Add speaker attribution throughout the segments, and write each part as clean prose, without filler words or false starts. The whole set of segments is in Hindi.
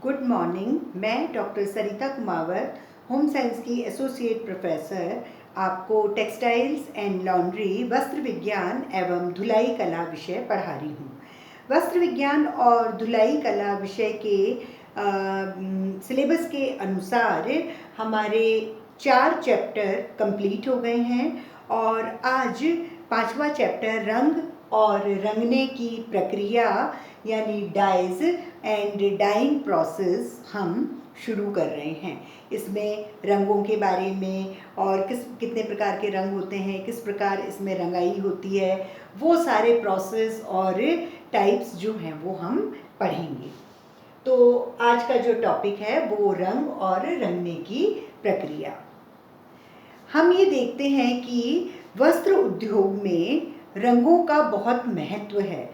Speaker 1: Good morning. मैं डॉक्टर सरिता कुमावत, होम साइंस की एसोसिएट प्रोफेसर, आपको टेक्सटाइल्स एंड लॉन्ड्री, वस्त्र विज्ञान एवं धुलाई कला विषय पढ़ा रही हूँ। वस्त्र विज्ञान और धुलाई कला विषय के सिलेबस के अनुसार हमारे 4 चैप्टर कंप्लीट हो गए हैं और आज 5वां चैप्टर रंग और रंगने की प्रक्रिया यानी डाइज एंड डाइंग प्रोसेस हम शुरू कर रहे हैं। इसमें रंगों के बारे में और कितने प्रकार के रंग होते हैं, किस प्रकार इसमें रंगाई होती है, वो सारे प्रोसेस और टाइप्स जो हैं वो हम पढ़ेंगे। तो आज का जो टॉपिक है वो रंग और रंगने की प्रक्रिया। हम ये देखते हैं कि वस्त्र उद्योग में रंगों का बहुत महत्व है।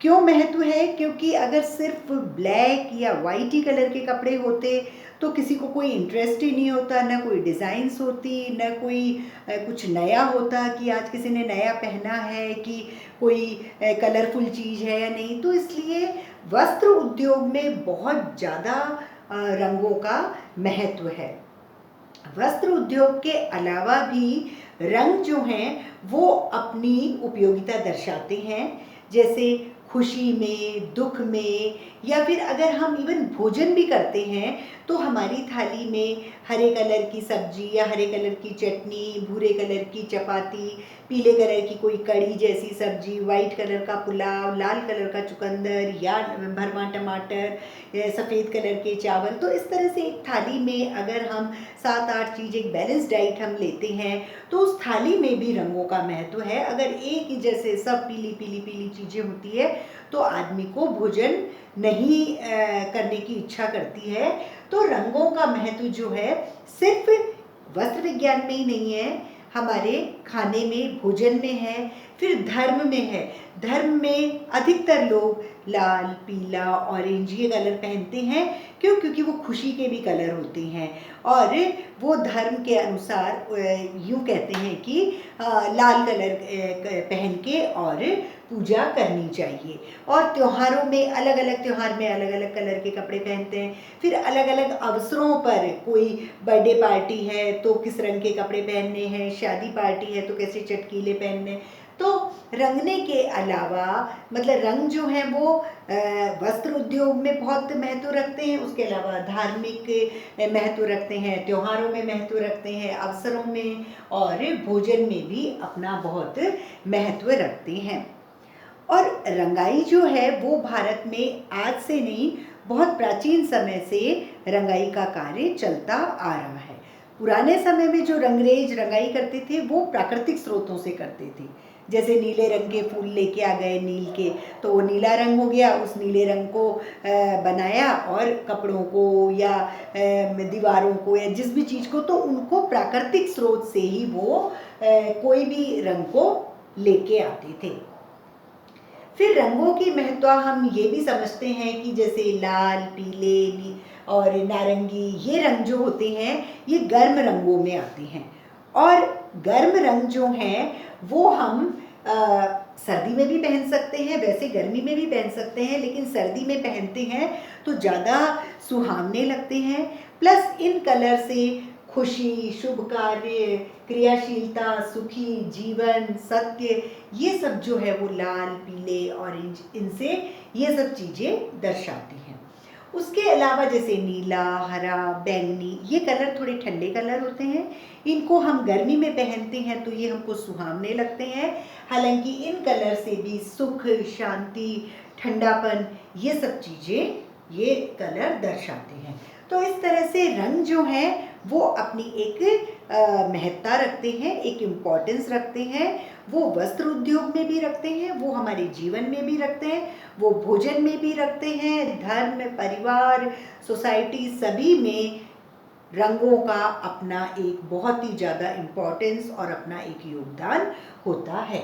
Speaker 1: क्यों महत्व है? क्योंकि अगर सिर्फ ब्लैक या वाइट ही कलर के कपड़े होते तो किसी को कोई इंटरेस्ट ही नहीं होता, ना कोई डिज़ाइंस होती, ना कोई कुछ नया होता कि आज किसी ने नया पहना है, कि कोई कलरफुल चीज़ है या नहीं। तो इसलिए वस्त्र उद्योग में बहुत ज़्यादा रंगों का महत्व है। वस्त्र उद्योग के अलावा भी रंग जो हैं वो अपनी उपयोगिता दर्शाते हैं, जैसे खुशी में, दुख में, या फिर अगर हम इवन भोजन भी करते हैं तो हमारी थाली में हरे कलर की सब्जी या हरे कलर की चटनी, भूरे कलर की चपाती, पीले कलर की कोई कड़ी जैसी सब्जी, वाइट कलर का पुलाव, लाल कलर का चुकंदर या भरवा टमाटर, सफ़ेद कलर के चावल। तो इस तरह से एक थाली में अगर हम 7-8 चीज़, एक बैलेंस डाइट हम लेते हैं तो उस थाली में भी रंगों का महत्व है। अगर एक ही जैसे सब पीली पीली पीली चीज़ें होती है तो आदमी को भोजन नहीं करने की इच्छा करती है। तो रंगों का महत्व जो है सिर्फ वस्त्र विज्ञान में ही नहीं है, हमारे खाने में, भोजन में है, फिर धर्म में है। धर्म में अधिकतर लोग लाल, पीला, ऑरेंज ये कलर पहनते हैं। क्यों? क्योंकि वो खुशी के भी कलर होते हैं और वो धर्म के अनुसार यूँ कहते हैं कि लाल कलर पहन के और पूजा करनी चाहिए। और त्योहारों में अलग अलग त्योहार में अलग अलग कलर के कपड़े पहनते हैं। फिर अलग अलग अवसरों पर कोई बर्थडे पार्टी है तो किस रंग के कपड़े पहनने हैं, शादी पार्टी है तो कैसे चटकीले पहनने। तो रंगने के अलावा मतलब रंग जो हैं वो वस्त्र उद्योग में बहुत महत्व रखते हैं, उसके अलावा धार्मिक महत्व रखते हैं, त्योहारों में महत्व रखते हैं, अवसरों में और भोजन में भी अपना बहुत महत्व रखते हैं। और रंगाई जो है वो भारत में आज से नहीं, बहुत प्राचीन समय से रंगाई का कार्य चलता आ रहा है। पुराने समय में जो रंगरेज रंगाई करते थे वो प्राकृतिक स्रोतों से करते थे। जैसे नीले रंग के फूल लेके आ गए नील के, तो वो नीला रंग हो गया, उस नीले रंग को बनाया और कपड़ों को या दीवारों को या जिस भी चीज़ को, तो उनको प्राकृतिक स्रोत से ही वो कोई भी रंग को लेके आते थे। फिर रंगों की महत्व हम ये भी समझते हैं कि जैसे लाल, पीले और नारंगी ये रंग जो होते हैं ये गर्म रंगों में आते हैं। और गर्म रंग जो हैं वो हम सर्दी में भी पहन सकते हैं, वैसे गर्मी में भी पहन सकते हैं, लेकिन सर्दी में पहनते हैं तो ज़्यादा सुहावने लगते हैं। प्लस इन कलर से खुशी, शुभ कार्य, क्रियाशीलता, सुखी जीवन, सत्य, ये सब जो है वो लाल, पीले, ऑरेंज, इनसे ये सब चीज़ें दर्शाती हैं। उसके अलावा जैसे नीला, हरा, बैंगनी ये कलर थोड़े ठंडे कलर होते हैं। इनको हम गर्मी में पहनते हैं तो ये हमको सुहावने लगते हैं। हालांकि इन कलर से भी सुख, शांति, ठंडापन ये सब चीज़ें ये कलर दर्शाते हैं। तो इस तरह से रंग जो हैं वो अपनी एक महत्ता रखते हैं, एक इम्पॉर्टेंस रखते हैं। वो वस्त्र उद्योग में भी रखते हैं, वो हमारे जीवन में भी रखते हैं, वो भोजन में भी रखते हैं, धर्म, परिवार, सोसाइटी सभी में रंगों का अपना एक बहुत ही ज़्यादा इम्पॉर्टेंस और अपना एक योगदान होता है।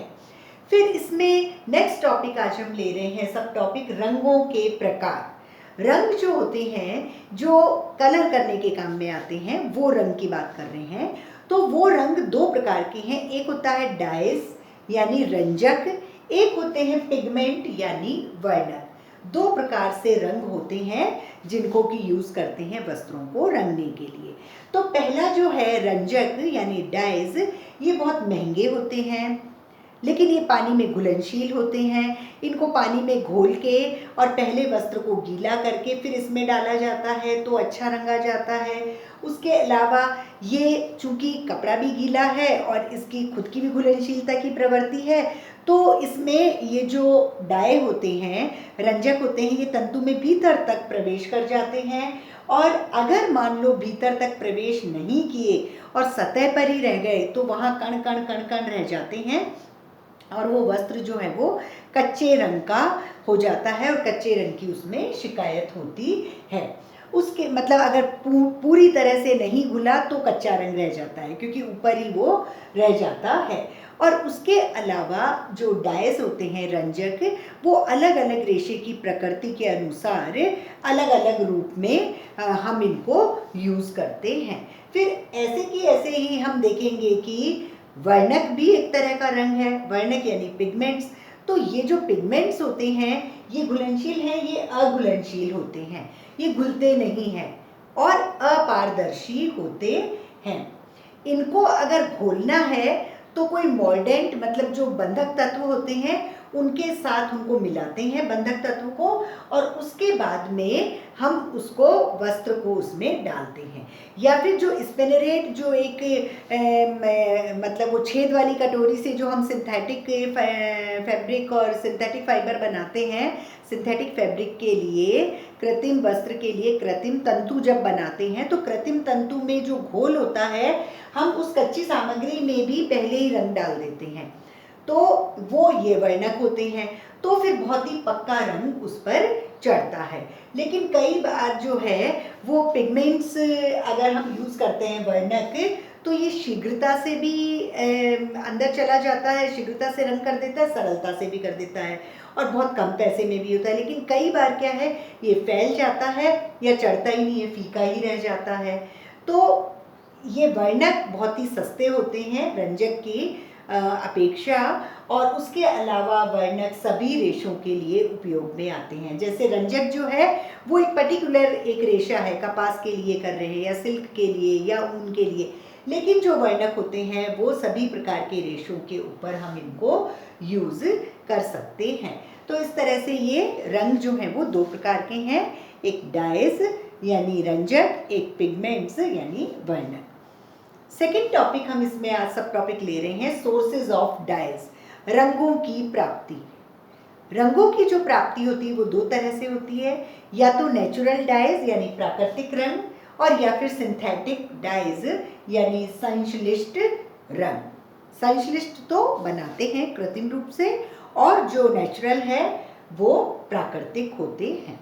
Speaker 1: फिर इसमें नेक्स्ट टॉपिक आज हम ले रहे हैं, सब टॉपिक रंगों के प्रकार। रंग जो होते हैं, जो कलर करने के काम में आते हैं, वो रंग की बात कर रहे हैं। तो वो रंग 2 प्रकार के हैं। एक होता है डाइस यानी रंजक, एक होते हैं पिगमेंट यानी वर्णक। दो प्रकार से रंग होते हैं जिनको कि यूज़ करते हैं वस्त्रों को रंगने के लिए। तो पहला जो है रंजक यानी डाइज, ये बहुत महंगे होते हैं, लेकिन ये पानी में घुलनशील होते हैं। इनको पानी में घोल के और पहले वस्त्र को गीला करके फिर इसमें डाला जाता है तो अच्छा रंगा जाता है। उसके अलावा ये चूँकि कपड़ा भी गीला है और इसकी खुद की भी घुलनशीलता की प्रवृत्ति है, तो इसमें ये जो डाई होते हैं, रंजक होते हैं, ये तंतु में भीतर तक प्रवेश कर जाते हैं। और अगर मान लो भीतर तक प्रवेश नहीं किए और सतह पर ही रह गए तो वहाँ कण कण कण कण रह जाते हैं और वो वस्त्र जो है वो कच्चे रंग का हो जाता है और कच्चे रंग की उसमें शिकायत होती है। उसके मतलब अगर पूरी तरह से नहीं घुला तो कच्चा रंग रह जाता है, क्योंकि ऊपर ही वो रह जाता है। और उसके अलावा जो डाइस होते हैं रंजक, वो अलग अलग रेशे की प्रकृति के अनुसार अलग अलग रूप में हम इनको यूज़ करते हैं। फिर ऐसे की ऐसे ही हम देखेंगे कि वर्णक भी एक तरह का रंग है। वर्णक यानी पिगमेंट्स। तो ये जो पिगमेंट्स होते हैं ये घुलनशील हैं, ये अघुलनशील होते हैं, ये घुलते नहीं हैं और अपारदर्शी होते हैं। इनको अगर घोलना है तो कोई मोल्डेंट मतलब जो बंधक तत्व होते हैं उनके साथ उनको मिलाते हैं, बंधक तत्व को, और उसके बाद में हम उसको वस्त्र को उसमें डालते हैं। या फिर जो स्पिनरेट जो एक मतलब वो छेद वाली कटोरी से जो हम सिंथेटिक फैब्रिक और सिंथेटिक फाइबर बनाते हैं, सिंथेटिक फैब्रिक के लिए, कृत्रिम वस्त्र के लिए कृत्रिम तंतु जब बनाते हैं तो कृत्रिम तंतु में जो घोल होता है हम उस कच्ची सामग्री में भी पहले ही रंग डाल देते हैं, तो वो ये वर्णक होते हैं। तो फिर बहुत ही पक्का रंग उस पर चढ़ता है। लेकिन कई बार जो है वो पिगमेंट्स अगर हम यूज़ करते हैं वर्णक, तो ये शीघ्रता से भी अंदर चला जाता है, शीघ्रता से रंग कर देता है, सरलता से भी कर देता है और बहुत कम पैसे में भी होता है। लेकिन कई बार क्या है, ये फैल जाता है या चढ़ता ही नहीं है, फीका ही रह जाता है। तो ये वर्णक बहुत ही सस्ते होते हैं रंजक की अपेक्षा, और उसके अलावा वर्णक सभी रेशों के लिए उपयोग में आते हैं। जैसे रंजक जो है वो एक पर्टिकुलर एक रेशा है, कपास के लिए कर रहे हैं या सिल्क के लिए या ऊन के लिए, लेकिन जो वर्णक होते हैं वो सभी प्रकार के रेशों के ऊपर हम इनको यूज़ कर सकते हैं। तो इस तरह से ये रंग जो हैं वो दो प्रकार के हैं, एक डाइज यानी रंजक, एक पिगमेंट्स यानी वर्णक। सेकेंड टॉपिक हम इसमें आज सब टॉपिक ले रहे हैं, सोर्सेज ऑफ डाइज, रंगों की प्राप्ति। रंगों की जो प्राप्ति होती है वो दो तरह से होती है, या तो नेचुरल डाइज यानी प्राकृतिक रंग, और या फिर सिंथेटिक डाइज यानी संश्लिष्ट रंग। संश्लिष्ट तो बनाते हैं कृत्रिम रूप से, और जो नेचुरल है वो प्राकृतिक होते हैं।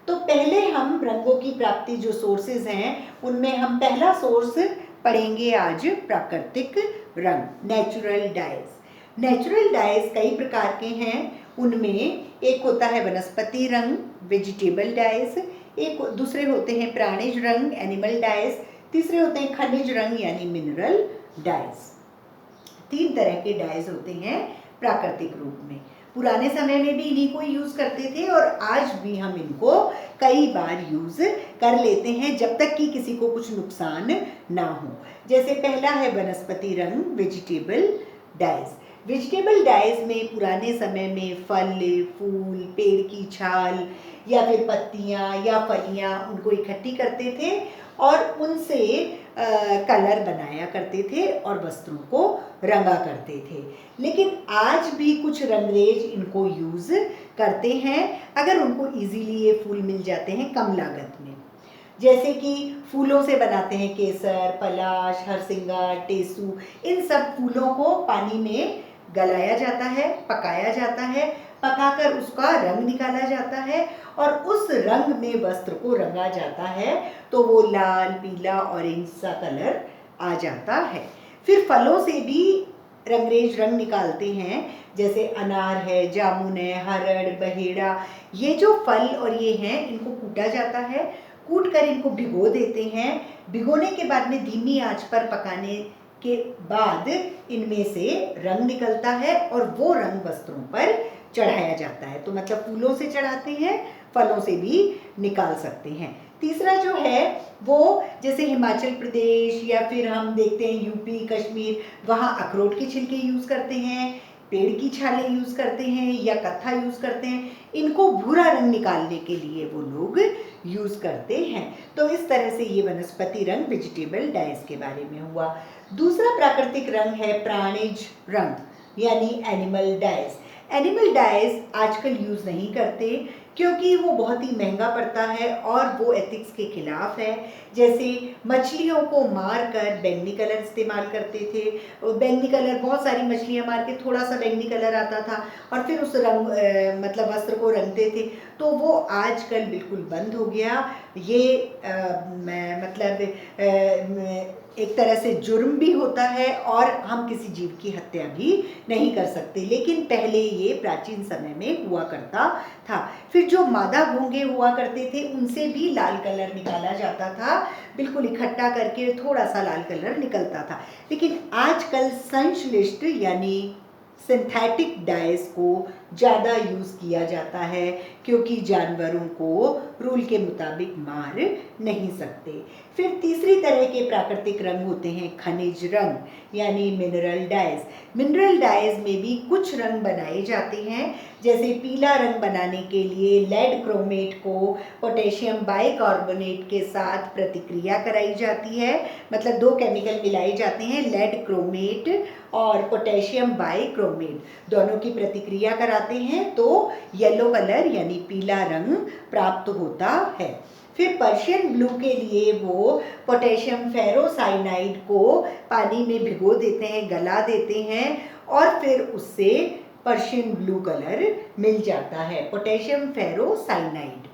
Speaker 1: तो पहले हम रंगों की प्राप्ति जो सोर्सेज हैं उनमें हम पहला सोर्स पढ़ेंगे आज, प्राकृतिक रंग, नेचुरल डाइज। नेचुरल डाइज कई प्रकार के हैं, उनमें एक होता है वनस्पति रंग, वेजिटेबल डाइज, एक दूसरे होते हैं प्राणिज रंग, एनिमल डाइज, तीसरे होते हैं खनिज रंग यानी मिनरल डाइज। तीन तरह के डाइज होते हैं प्राकृतिक रूप में। पुराने समय में भी इन्हीं को यूज़ करते थे और आज भी हम इनको कई बार यूज़ कर लेते हैं जब तक कि किसी को कुछ नुकसान ना हो। जैसे पहला है वनस्पति रंग, वेजिटेबल डाइज। वेजिटेबल डाइज में पुराने समय में फल, फूल, पेड़ की छाल या फिर पत्तियाँ या फलियाँ उनको इकट्ठी करते थे और उनसे कलर बनाया करते थे और वस्त्रों को रंगा करते थे। लेकिन आज भी कुछ रंगरेज इनको यूज़ करते हैं अगर उनको इजीली ये फूल मिल जाते हैं कम लागत में। जैसे कि फूलों से बनाते हैं केसर, पलाश, हरसिंगार, टेसू, इन सब फूलों को पानी में गलाया जाता है, पकाया जाता है, पकाकर उसका रंग निकाला जाता है और उस रंग में वस्त्र को रंगा जाता है तो वो लाल, पीला, ऑरेंज सा कलर आ जाता है। फिर फलों से भी रंगरेज रंग निकालते हैं, जैसे अनार है, जामुन है, हरड़, बहेड़ा, ये जो फल और ये हैं इनको कूटा जाता है, कूट कर इनको भिगो देते हैं। भिगोने के बाद में धीमी आंच पर पकाने के बाद इनमें से रंग निकलता है और वो रंग वस्त्रों पर चढ़ाया जाता है। तो मतलब फूलों से चढ़ाते हैं, फलों से भी निकाल सकते हैं। तीसरा जो है वो जैसे हिमाचल प्रदेश या फिर हम देखते हैं यूपी कश्मीर, वहाँ अखरोट के छिलके यूज़ करते हैं, पेड़ की छालें यूज़ करते हैं या कत्था यूज़ करते हैं। इनको भूरा रंग निकालने के लिए वो लोग यूज़ करते हैं। तो इस तरह से ये वनस्पति रंग वेजिटेबल डाइज के बारे में हुआ। दूसरा प्राकृतिक रंग है प्राणिज रंग यानी एनिमल डाइज। एनिमल डाइज आजकल यूज़ नहीं करते क्योंकि वो बहुत ही महंगा पड़ता है और वो एथिक्स के खिलाफ है। जैसे मछलियों को मार कर बैंगनी कलर इस्तेमाल करते थे, बैंगनी कलर बहुत सारी मछलियाँ मार के थोड़ा सा बैंगनी कलर आता था और फिर उस रंग मतलब वस्त्र को रंगते थे, तो वो आजकल बिल्कुल बंद हो गया। ये मतलब एक तरह से जुर्म भी होता है और हम किसी जीव की हत्या भी नहीं कर सकते, लेकिन पहले ये प्राचीन समय में हुआ करता था। फिर जो मादा घोंघे हुआ करते थे उनसे भी लाल कलर निकाला जाता था, बिल्कुल इकट्ठा करके थोड़ा सा लाल कलर निकलता था। लेकिन आजकल संश्लिष्ट यानी सिंथेटिक डाइज को ज़्यादा यूज़ किया जाता है क्योंकि जानवरों को रूल के मुताबिक मार नहीं सकते। फिर तीसरी तरह के प्राकृतिक रंग होते हैं खनिज रंग यानी मिनरल डाइज। मिनरल डाइज में भी कुछ रंग बनाए जाते हैं, जैसे पीला रंग बनाने के लिए लेड क्रोमेट को पोटेशियम बाइकार्बोनेट के साथ प्रतिक्रिया कराई जाती है। मतलब दो केमिकल मिलाए जाते हैं, लेड क्रोमेट और पोटेशियम बाइक्रोमेट, दोनों की प्रतिक्रिया कराते हैं तो येलो कलर यानी पीला रंग प्राप्त होता है। फिर पर्शियन ब्लू के लिए वो पोटेशियम फेरोसाइनाइड को पानी में भिगो देते हैं, गला देते हैं और फिर उससे पर्शियन ब्लू कलर मिल जाता है, पोटेशियम फेरोसाइनाइड।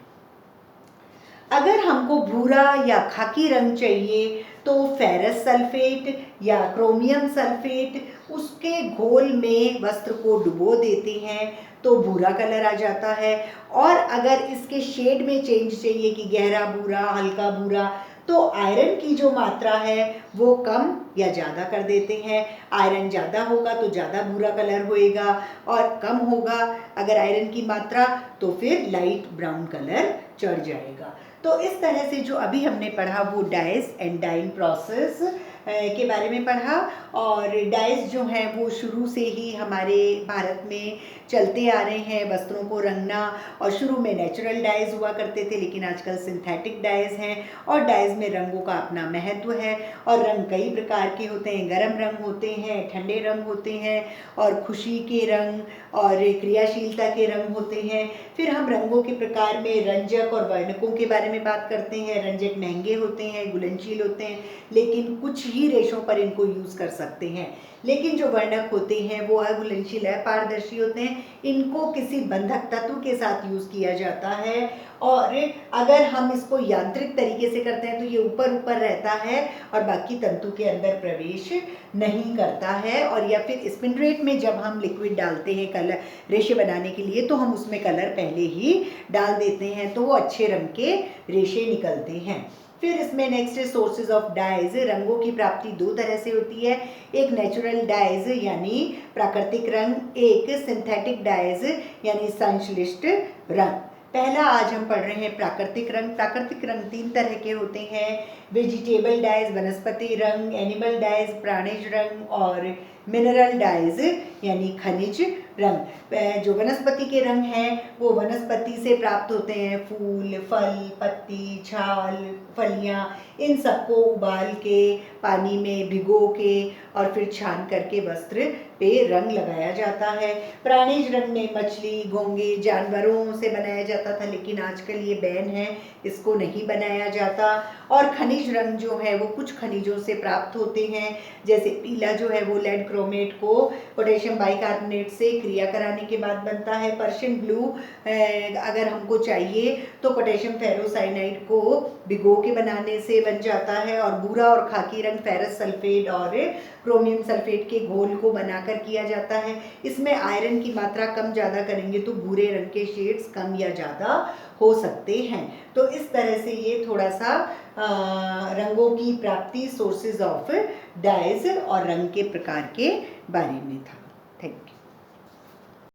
Speaker 1: अगर हमको भूरा या खाकी रंग चाहिए तो फेरस सल्फेट या क्रोमियम सल्फेट उसके घोल में वस्त्र को डुबो देते हैं तो भूरा कलर आ जाता है। और अगर इसके शेड में चेंज चाहिए कि गहरा भूरा, हल्का भूरा, तो आयरन की जो मात्रा है वो कम या ज़्यादा कर देते हैं। आयरन ज़्यादा होगा तो ज़्यादा भूरा कलर होएगा और कम होगा अगर आयरन की मात्रा तो फिर लाइट ब्राउन कलर चढ़ जाएगा। तो इस तरह से जो अभी हमने पढ़ा वो डाइज एंड डाइंग प्रोसेस के बारे में पढ़ा। और डाइज जो हैं वो शुरू से ही हमारे भारत में चलते आ रहे हैं, वस्त्रों को रंगना। और शुरू में नेचुरल डाइज हुआ करते थे लेकिन आजकल सिंथेटिक डाइज हैं और डाइज में रंगों का अपना महत्व है। और रंग कई प्रकार के होते हैं, गर्म रंग होते हैं, ठंडे रंग होते हैं और खुशी के रंग और क्रियाशीलता के रंग होते हैं। फिर हम रंगों के प्रकार में रंजक और वर्णकों के बारे में बात करते हैं। रंजक महंगे होते हैं, घुलनशील होते हैं, लेकिन कुछ ही रेशों पर इनको यूज़ कर सकते हैं। लेकिन जो वर्णक होते हैं वो अघुलनशील है, पारदर्शी होते हैं, इनको किसी बंधक तत्व के साथ यूज़ किया जाता है। और अगर हम इसको यांत्रिक तरीके से करते हैं तो ये ऊपर ऊपर रहता है और बाकी तंतु के अंदर प्रवेश नहीं करता है। और या फिर स्पिंडरेट में जब हम लिक्विड डालते हैं कलर रेशे बनाने के लिए तो हम उसमें कलर पहले ही डाल देते हैं तो वो अच्छे रंग के रेशे निकलते हैं। फिर इसमें नेक्स्ट सोर्सेज ऑफ डाइज। रंगों की प्राप्ति दो तरह से होती है, एक नेचुरल डाइज यानी प्राकृतिक रंग, एक सिंथेटिक डाइज यानी संश्लिष्ट रंग। पहला आज हम पढ़ रहे हैं प्राकृतिक रंग। प्राकृतिक रंग तीन तरह के होते हैं, वेजिटेबल डाइज वनस्पति रंग, एनिमल डाइज प्राणिज रंग और मिनरल डाइज यानी खनिज रंग। जो वनस्पति के रंग हैं वो वनस्पति से प्राप्त होते हैं, फूल, फल, पत्ती, छाल, फलियाँ, इन सबको उबाल के पानी में भिगो के और फिर छान करके वस्त्र पे रंग लगाया जाता है। प्राणिज रंग में मछली, घोंघे, जानवरों से बनाया जाता था लेकिन आजकल ये बैन है, इसको नहीं बनाया जाता। और खनिज रंग जो है वो कुछ खनिजों से प्राप्त होते हैं, जैसे पीला जो है वो लेड क्रोमेट को पोटेशियम बाइकार्बोनेट से क्रिया कराने के बाद बनता है। पर्शियन ब्लू अगर हमको चाहिए तो पोटेशियम फेरोसाइनाइड को भिगो के बनाने से बन जाता है। और भूरा और खाकी रंग फेरस सल्फेट और क्रोमियम सल्फेट के घोल को बनाकर किया जाता है। इसमें आयरन की मात्रा कम ज़्यादा करेंगे तो भूरे रंग के शेड्स कम या ज़्यादा हो सकते हैं। तो इस तरह से ये थोड़ा सा रंगों की प्राप्ति, सोर्सेज ऑफ डाइज और रंग के प्रकार के बारे में था।